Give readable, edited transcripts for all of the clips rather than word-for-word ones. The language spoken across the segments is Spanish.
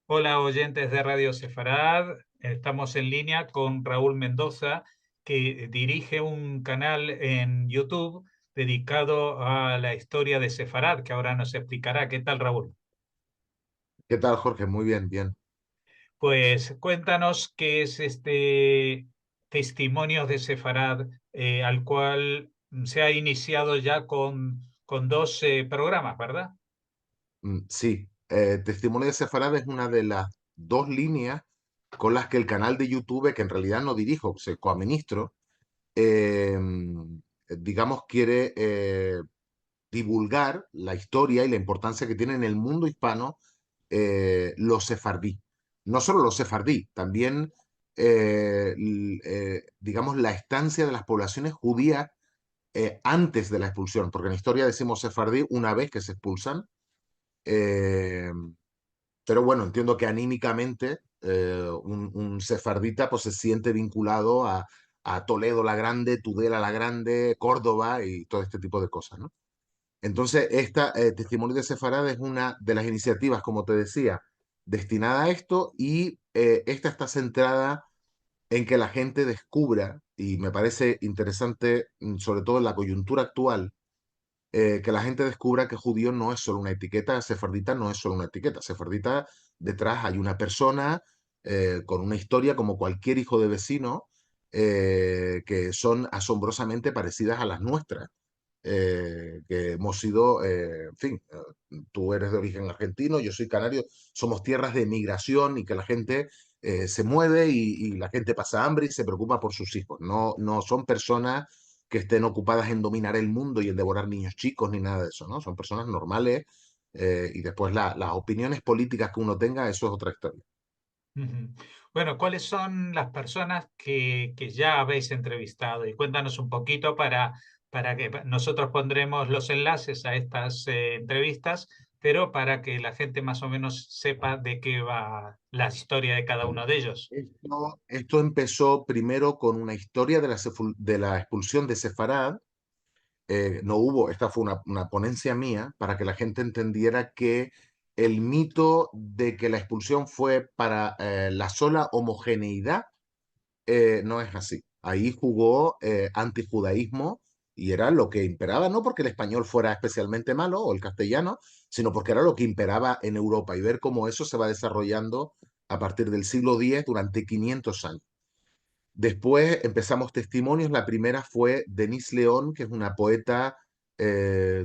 Hola oyentes de Radio Sefarad, estamos en línea con Raúl Mendoza, que dirige un canal en YouTube dedicado a la historia de Sefarad, que ahora nos explicará. ¿Qué tal, Raúl? ¿Qué tal, Jorge? Muy bien, bien. Pues cuéntanos qué es este Testimonios de Sefarad, al cual se ha iniciado ya con dos programas, ¿verdad? Sí, Testimonio de Sefarad es una de las dos líneas con las que el canal de YouTube, que en realidad no dirijo, se coadministro, eh, digamos, quiere divulgar la historia y la importancia que tiene en el mundo hispano los sefardí. No solo los sefardí, también, digamos, la estancia de las poblaciones judías antes de la expulsión, porque en historia decimos sefardí una vez que se expulsan. Eh, pero bueno, entiendo que anímicamente un sefardita pues se siente vinculado a Toledo la Grande, Tudela la Grande, Córdoba y todo este tipo de cosas, ¿no? Entonces, esta Testimonio de Sefarad es una de las iniciativas, como te decía, destinada a esto y esta está centrada en que la gente descubra, y me parece interesante, sobre todo en la coyuntura actual, que la gente descubra que judío no es solo una etiqueta, sefardita no es solo una etiqueta, sefardita detrás hay una persona con una historia como cualquier hijo de vecino que son asombrosamente parecidas a las nuestras. Que hemos sido, en fin, tú eres de origen argentino, yo soy canario, somos tierras de migración y que la gente se mueve y la gente pasa hambre y se preocupa por sus hijos. No, no son personas que estén ocupadas en dominar el mundo y en devorar niños chicos ni nada de eso, ¿no? Son personas normales y después las opiniones políticas que uno tenga, eso es otra historia. Ujú. Bueno, ¿cuáles son las personas que ya habéis entrevistado? Y cuéntanos un poquito para que nosotros pondremos los enlaces a estas entrevistas, pero para que la gente más o menos sepa de qué va la historia de cada Vale. uno de ellos. Esto empezó primero con una historia de la expulsión de Sefarad. No hubo, esta fue una ponencia mía para que la gente entendiera que el mito de que la expulsión fue para la sola homogeneidad no es así. Ahí jugó antijudaísmo y era lo que imperaba, no porque el español fuera especialmente malo o el castellano, sino porque era lo que imperaba en Europa y ver cómo eso se va desarrollando a partir del siglo X durante 500 años. Después empezamos testimonios. La primera fue Denise León, que es una poeta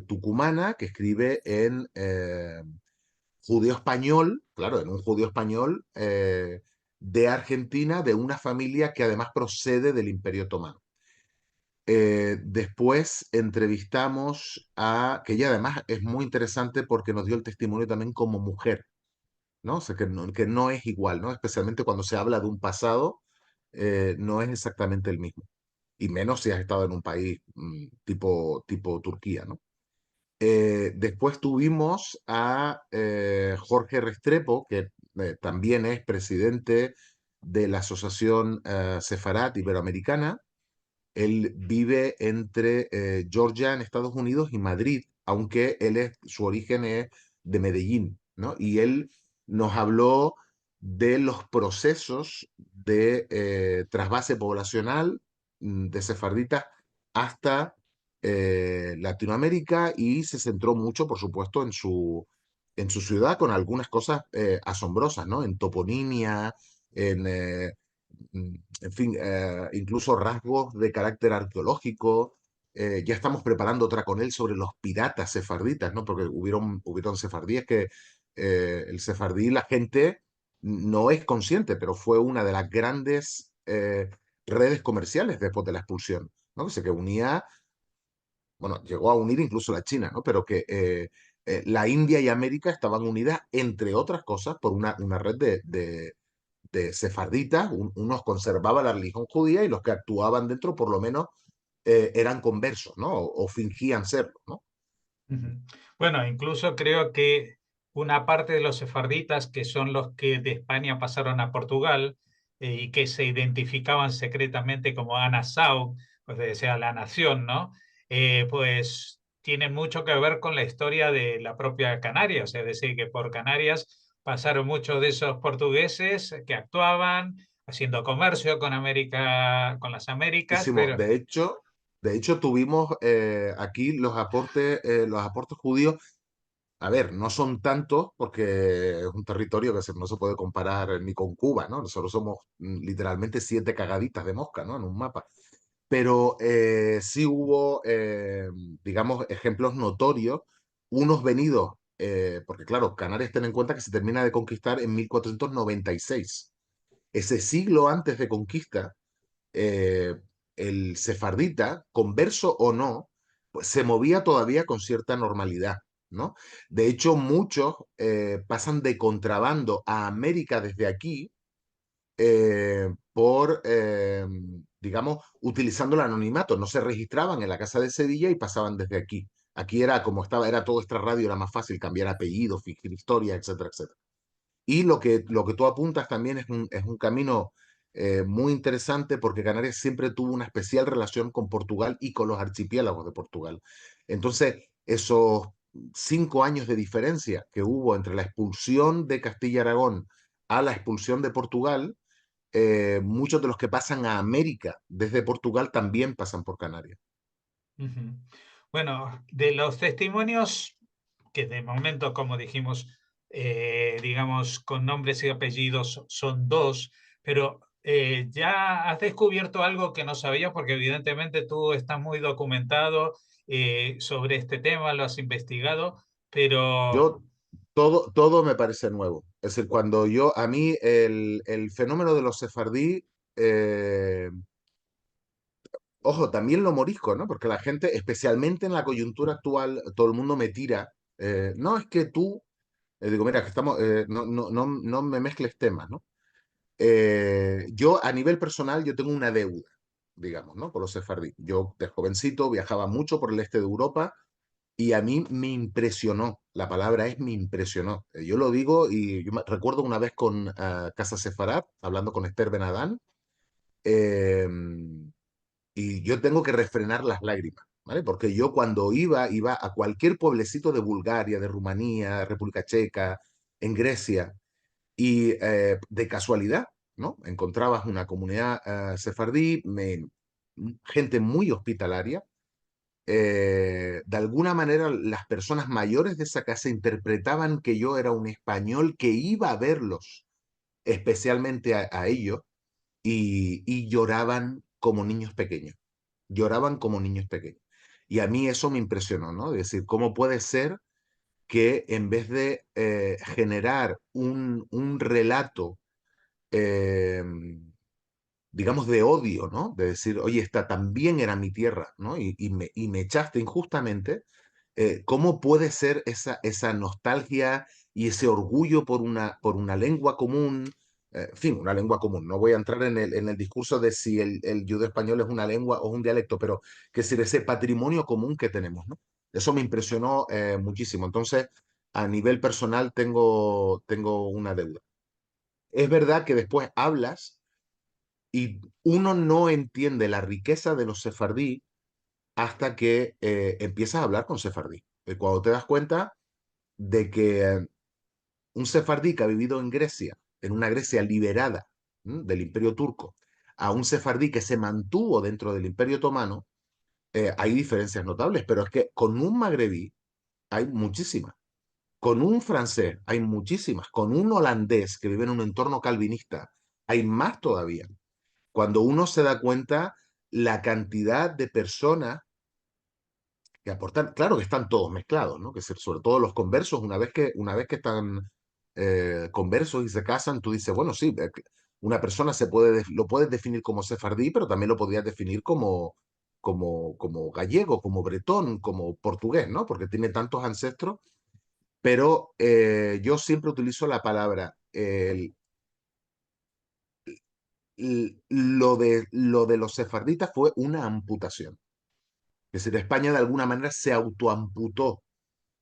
tucumana que escribe en judío español, claro, en un judío español de Argentina, de una familia que además procede del Imperio Otomano. Después entrevistamos a, que ella además es muy interesante porque nos dio el testimonio también como mujer, ¿no? O sea, que no es igual, ¿no? Especialmente cuando se habla de un pasado, no es exactamente el mismo. Y menos si has estado en un país tipo Turquía, ¿no? Después tuvimos a Jorge Restrepo, que también es presidente de la Asociación Sefarat Iberoamericana. Él vive entre Georgia en Estados Unidos y Madrid, aunque su origen es de Medellín, ¿no? Y él nos habló de los procesos de trasvase poblacional de sefarditas hasta Latinoamérica y se centró mucho, por supuesto, en su ciudad con algunas cosas asombrosas, ¿no? En toponimia, en, en fin, incluso rasgos de carácter arqueológico. Ya estamos preparando otra con él sobre los piratas sefarditas, ¿no? Porque hubieron sefardíes que el sefardí, la gente no es consciente, pero fue una de las grandes redes comerciales después de la expulsión, ¿no? Que unía, bueno, llegó a unir incluso la China, ¿no? Pero que la India y América estaban unidas, entre otras cosas, por una red de sefarditas. Unos conservaban la religión judía y los que actuaban dentro, por lo menos, eran conversos, ¿no? O fingían serlo, ¿no? Ujú. Bueno, incluso creo que una parte de los sefarditas, que son los que de España pasaron a Portugal y que se identificaban secretamente como Anasau, pues decía la nación, ¿no? Pues tiene mucho que ver con la historia de la propia Canarias, es decir, que por Canarias pasaron muchos de esos portugueses que actuaban haciendo comercio con América, con las Américas, Hicimos, pero de hecho tuvimos aquí los aportes judíos. A ver, no son tantos porque es un territorio que no se puede comparar ni con Cuba, ¿no? Nosotros somos literalmente 7 cagaditas de mosca, ¿no? En un mapa. Pero sí hubo, digamos, ejemplos notorios, unos venidos, porque claro, Canarias, ten en cuenta que se termina de conquistar en 1496. Ese siglo antes de conquista, eh, el sefardita, converso o no, pues se movía todavía con cierta normalidad, ¿no? De hecho, muchos pasan de contrabando a América desde aquí digamos, utilizando el anonimato. No se registraban en la casa de Sevilla y pasaban desde aquí. Aquí era como estaba, era todo extra radio, era más fácil cambiar apellidos, fingir historia, etcétera, etcétera. Y lo que tú apuntas también es un camino muy interesante porque Canarias siempre tuvo una especial relación con Portugal y con los archipiélagos de Portugal. Entonces, esos 5 años de diferencia que hubo entre la expulsión de Castilla-Aragón a la expulsión de Portugal, muchos de los que pasan a América desde Portugal también pasan por Canarias. ujú. Bueno, de los testimonios que de momento, como dijimos, digamos, con nombres y apellidos son dos, pero ya has descubierto algo que no sabías porque evidentemente tú estás muy documentado sobre este tema, lo has investigado, pero Yo, todo me parece nuevo. Es decir, a mí el fenómeno de los sefardí, eh, ojo, también lo morisco, ¿no? Porque la gente, especialmente en la coyuntura actual, todo el mundo me tira. No, es que tú, digo, mira, que estamos, no me mezcles temas, ¿no? Yo, a nivel personal, yo tengo una deuda, digamos, ¿no? Con los sefardí. Yo, de jovencito, viajaba mucho por el este de Europa y a mí me impresionó. La palabra es me impresionó. Yo lo digo y yo recuerdo una vez con Casa Sefarad, hablando con Esther Benadán, eh, y yo tengo que refrenar las lágrimas, ¿vale? Porque yo cuando iba a cualquier pueblecito de Bulgaria, de Rumanía, República Checa, en Grecia, y de casualidad, ¿no? Encontrabas una comunidad sefardí, gente muy hospitalaria. De alguna manera, las personas mayores de esa casa interpretaban que yo era un español que iba a verlos, especialmente a ellos, y lloraban como niños pequeños. Lloraban como niños pequeños. Y a mí eso me impresionó, ¿no? Es decir, ¿cómo puede ser que en vez de generar un relato, eh, digamos, de odio, ¿no? De decir, oye, esta también era mi tierra, ¿no? Y me echaste injustamente, ¿cómo puede ser esa nostalgia y ese orgullo por una lengua común? En fin, una lengua común. No voy a entrar en el discurso de si el judeo español es una lengua o un dialecto, pero que es decir, ese patrimonio común que tenemos, ¿no? Eso me impresionó muchísimo. Entonces, a nivel personal, tengo una deuda. Es verdad que después hablas y uno no entiende la riqueza de los sefardí hasta que empiezas a hablar con sefardí. Cuando te das cuenta de que un sefardí que ha vivido en Grecia, en una Grecia liberada del Imperio Turco, a un sefardí que se mantuvo dentro del Imperio Otomano, hay diferencias notables, pero es que con un magrebí hay muchísimas. Con un francés hay muchísimas. Con un holandés que vive en un entorno calvinista hay más todavía. Cuando uno se da cuenta la cantidad de personas que aportan, claro que están todos mezclados, ¿no? Sobre todo los conversos, una vez que están conversos y se casan, tú dices, bueno, sí, una persona lo puedes definir como sefardí, pero también lo podrías definir como gallego, como bretón, como portugués, ¿no? Porque tiene tantos ancestros, pero yo siempre utilizo la palabra, lo de los sefarditas fue una amputación. Es decir, España de alguna manera se autoamputó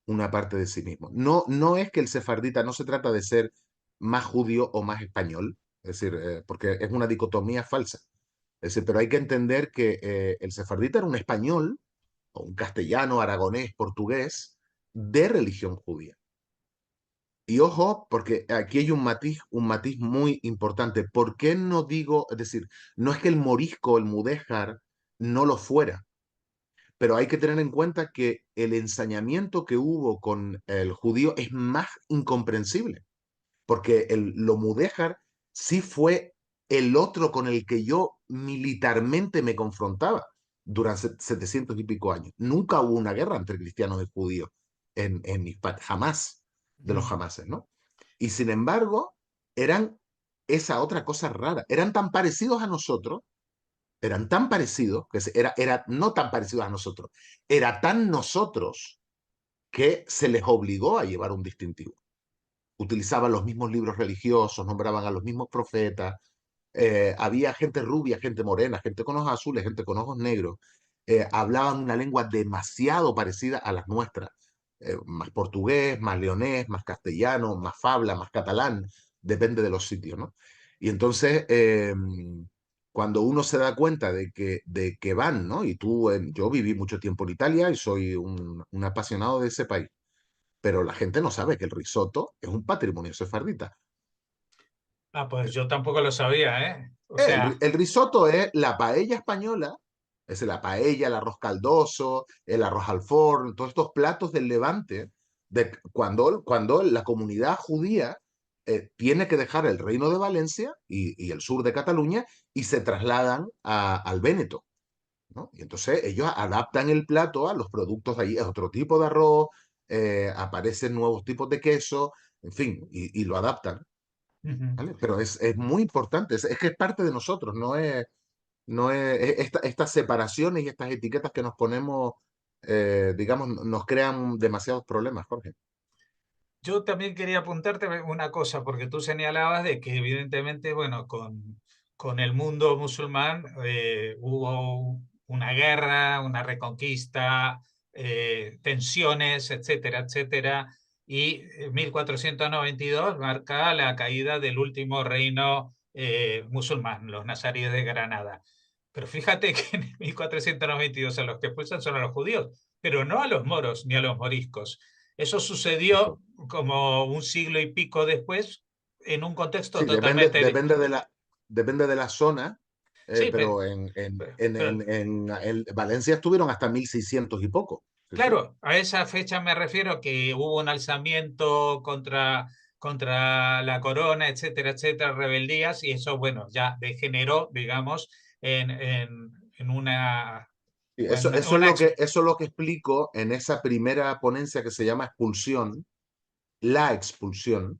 una parte de sí mismo. No, no es que el sefardita no se trata de ser más judío o más español, es decir, porque es una dicotomía falsa. Es decir, pero hay que entender que el sefardita era un español, o un castellano, aragonés, portugués, de religión judía. Y ojo, porque aquí hay un matiz muy importante. ¿Por qué no digo, es decir, no es que el morisco, el mudéjar, no lo fuera, pero hay que tener en cuenta que el ensañamiento que hubo con el judío es más incomprensible, porque lo mudéjar sí fue el otro con el que yo militarmente me confrontaba durante 700 y pico años. Nunca hubo una guerra entre cristianos y judíos en Hispania, jamás, de los Mm. jamases, ¿no? Y sin embargo, eran esa otra cosa rara, eran tan parecidos a nosotros, eran tan parecidos, era no tan parecidos a nosotros, era tan nosotros que se les obligó a llevar un distintivo. Utilizaban los mismos libros religiosos, nombraban a los mismos profetas, había gente rubia, gente morena, gente con ojos azules, gente con ojos negros, hablaban una lengua demasiado parecida a las nuestras, más portugués, más leonés, más castellano, más fabla, más catalán, depende de los sitios, ¿no? Y entonces, cuando uno se da cuenta de que van, ¿no? Y tú, yo viví mucho tiempo en Italia y soy un apasionado de ese país, pero la gente no sabe que el risotto es un patrimonio sefardita. Ah, pues yo tampoco lo sabía, ¿eh? O El, sea, el risotto es la paella española, es la paella, el arroz caldoso, el arroz al forno, todos estos platos del Levante, cuando la comunidad judía tiene que dejar el reino de Valencia y el sur de Cataluña y se trasladan al Véneto, ¿no? Y entonces ellos adaptan el plato a los productos de allí, es otro tipo de arroz, aparecen nuevos tipos de queso, en fin, y lo adaptan. ujú. ¿Vale? Pero es muy importante, es que es parte de nosotros, no es estas separaciones y estas etiquetas que nos ponemos, digamos, nos crean demasiados problemas, Jorge. Yo también quería apuntarte una cosa, porque tú señalabas de que evidentemente, bueno, con el mundo musulmán hubo una guerra, una reconquista, tensiones, etcétera, etcétera, y 1492 marca la caída del último reino musulmán, los nazaríes de Granada. Pero fíjate que en 1492 a los que expulsan son a los judíos, pero no a los moros ni a los moriscos. Eso Eso. sucedió como un siglo y pico después, en un contexto Sí, totalmente... depende de la zona, Sí, pero en Valencia estuvieron hasta 1600 y poco. Sí, sí. claro, a esa fecha me refiero que hubo un alzamiento contra la corona, etcétera, etcétera, rebeldías, y eso, bueno, ya degeneró, digamos, en una... Sí, Bueno, una eso es lo que explico en esa primera ponencia que se llama expulsión, la expulsión,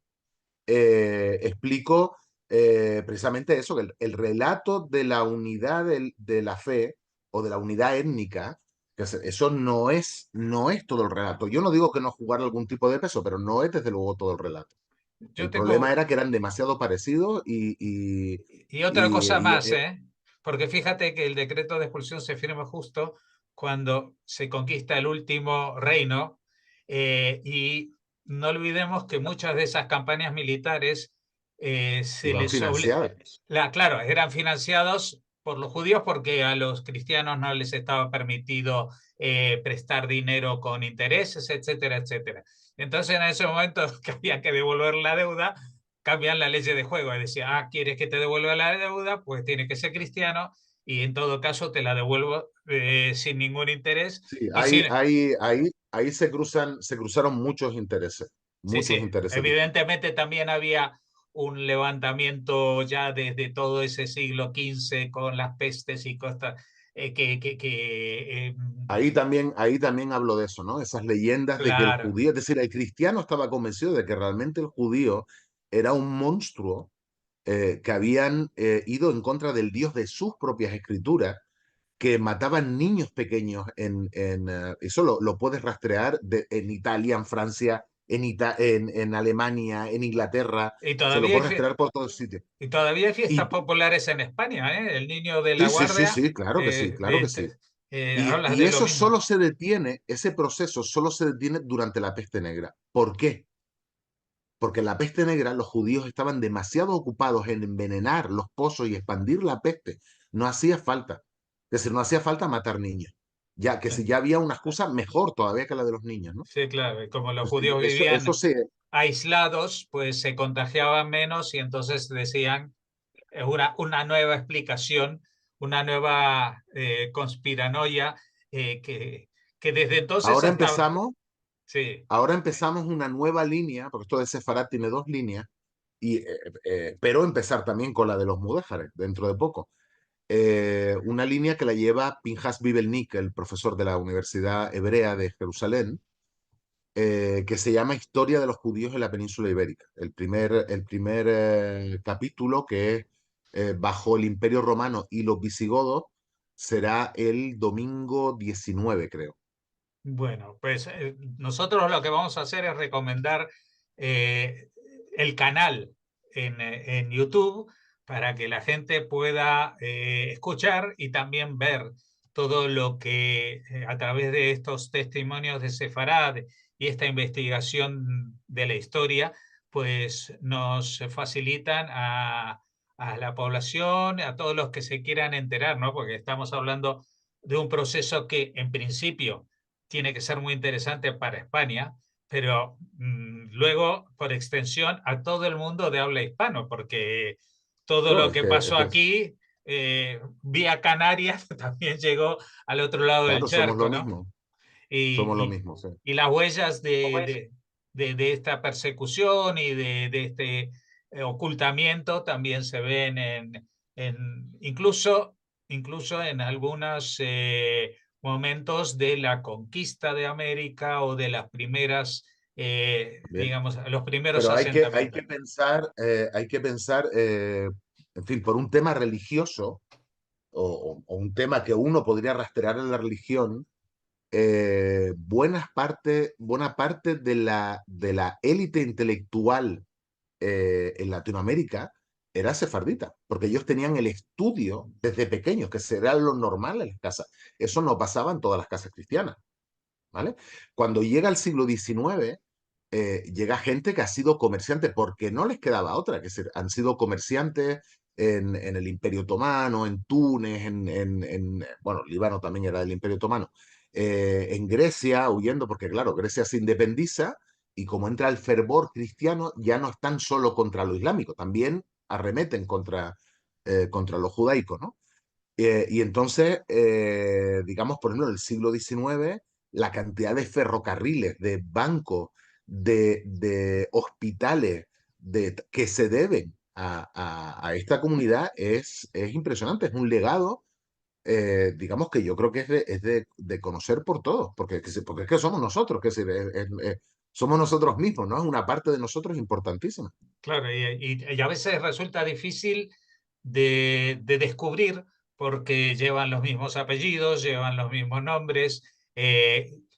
explico precisamente eso, que el relato de la unidad de la fe o de la unidad étnica, eso no es todo el relato. Yo no digo que no jugara algún tipo de peso, pero no es desde luego todo el relato. yo El problema tengo era que eran demasiado parecidos Y otra cosa y, más, ¿eh? Porque fíjate que el decreto de expulsión se firma justo cuando se conquista el último reino y no olvidemos que muchas de esas campañas militares se iban les financiadas. claro, eran financiados por los judíos porque a los cristianos no les estaba permitido prestar dinero con intereses, etcétera, etcétera. Entonces en ese momento que había que devolver la deuda, cambian la ley de juego. Es decir, ¿quieres que te devuelva la deuda? Pues tiene que ser cristiano y en todo caso te la devuelvo sin ningún interés. Sí, Y sin, ahí se cruzaron sí, muchos sí, intereses distintos. evidentemente también había un levantamiento ya desde todo ese siglo XV con las pestes y cosas Ahí también hablo de eso, ¿no? Esas leyendas de que el claro. judío, es decir, el cristiano estaba convencido de que realmente el judío era un monstruo que habían ido en contra del Dios de sus propias escrituras, que mataban niños pequeños eso lo puedes rastrear en Italia, en Francia, en Alemania, en Inglaterra, Y se lo todavía hay, puedes rastrear por todos sitios. y todavía hay fiestas Y populares en España, ¿eh? El niño de la sí, sí, sí, guardia, sí, claro que sí, claro que sí. hablas Y de lo eso mismo. solo se detiene, ese proceso solo se detiene durante la peste negra. ¿Por qué? Porque en la peste negra los judíos estaban demasiado ocupados en envenenar los pozos y expandir la peste. No hacía falta. Es decir, no hacía falta matar niños. Ya que si ya había una excusa mejor todavía que la de los niños, ¿no? Sí, claro, y como los Pues, y judíos eso vivían aislados, pues se contagiaban menos y entonces decían una nueva explicación, una nueva conspiranoia que desde entonces Ahora hasta... empezamos, Sí, ahora empezamos una nueva línea, porque esto de Sefarad tiene dos líneas, y, pero empezar también con la de los mudéjares dentro de poco. Una línea que la lleva Pinhas Bibelnik, el profesor de la Universidad Hebrea de Jerusalén, que se llama Historia de los judíos en la península ibérica. El primer capítulo, que es bajo el Imperio Romano y los visigodos, será el domingo 19, creo. bueno, pues nosotros lo que vamos a hacer es recomendar eh, el canal en YouTube para que la gente pueda escuchar y también ver todo lo que a través de estos testimonios de Sefarad y esta investigación de la historia, pues nos facilitan a la población, a todos los que se quieran enterar, ¿no? Porque estamos hablando de un proceso que en principio tiene que ser muy interesante para España, pero luego, por extensión, a todo el mundo de habla hispano, porque todo No, lo que pasó aquí, vía Canarias, también llegó al otro lado del claro, somos lo charco, ¿no? mismo, somos lo Y, y, mismo, sí. y las huellas de esta persecución y de este ocultamiento también se ven incluso en algunos momentos de la conquista de América o de las primeras, Bien. digamos, los primeros Pero asentamientos. hay que pensar, en fin, por un tema religioso o un tema que uno podría rastrear en la religión, buena parte de la élite intelectual en Latinoamérica era sefardita, porque ellos tenían el estudio desde pequeños, que será lo normal en las casas. Eso no pasaba en todas las casas cristianas, ¿vale? Cuando llega el siglo XIX, llega gente que ha sido comerciante porque no les quedaba otra, han sido comerciantes en el Imperio Otomano, en Túnez, bueno, Líbano también era del Imperio Otomano, en Grecia, huyendo, porque claro, Grecia se independiza y como entra el fervor cristiano, ya no están solo contra lo islámico, también arremeten contra lo judaico, ¿no? Y entonces, digamos, por ejemplo, en el siglo XIX, la cantidad de ferrocarriles, de bancos, de hospitales que se deben a esta comunidad es impresionante, es un legado, digamos, que yo creo que es de conocer por todos, porque es que somos nosotros, que somos nosotros mismos, ¿no? Es una parte de nosotros importantísima. Claro, y a veces resulta difícil de descubrir porque llevan los mismos apellidos, llevan los mismos nombres,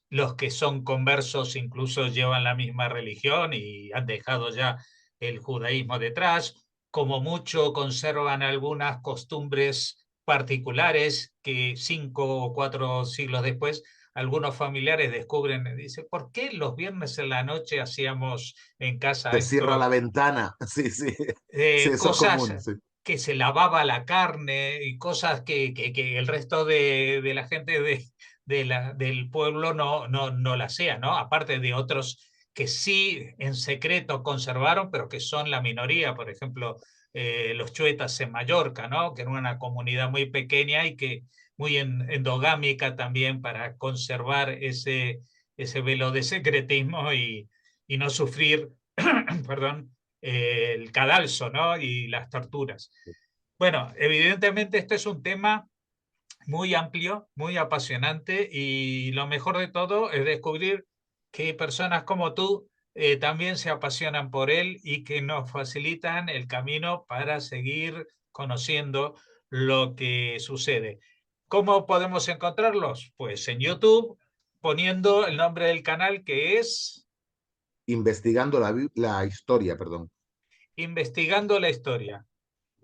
los que son conversos incluso llevan la misma religión y han dejado ya el judaísmo detrás, como mucho conservan algunas costumbres particulares que 5 o 4 siglos después algunos familiares descubren y dicen, ¿por qué los viernes en la noche hacíamos en casa Se cierra esto? la ventana, sí, sí, sí, eso es Cosas común, sí. que se lavaba la carne y cosas que el resto de la gente del pueblo no la hacía, ¿no? Aparte de otros que sí en secreto conservaron, pero que son la minoría, por ejemplo, los chuetas en Mallorca, ¿no? Que era una comunidad muy pequeña y que muy endogámica también para conservar ese velo de secretismo y no sufrir, perdón, el cadalso, ¿no? Y las torturas. Bueno, evidentemente este es un tema muy amplio, muy apasionante y lo mejor de todo es descubrir que personas como tú también se apasionan por él y que nos facilitan el camino para seguir conociendo lo que sucede. ¿Cómo podemos encontrarlos? Pues en YouTube, poniendo el nombre del canal que es Investigando la historia, perdón, Investigando la Historia.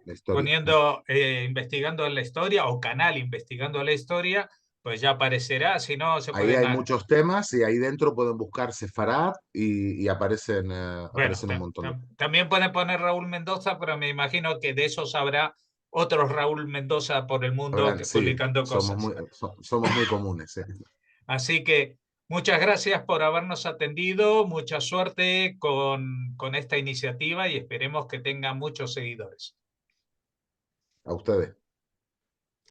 la historia. Poniendo investigando la historia o canal investigando la historia, pues ya aparecerá, si no se Ahí pueden... hay muchos temas y ahí dentro pueden buscar Sefarad y aparecen, Bueno, aparecen un montón de... también pueden poner Raúl Mendoza, pero me imagino que de esos habrá otros Raúl Mendoza por el mundo Sí, publicando cosas. somos muy comunes. Sí. Así que, Muchas gracias por habernos atendido, mucha suerte con esta iniciativa y esperemos que tenga muchos seguidores. A ustedes.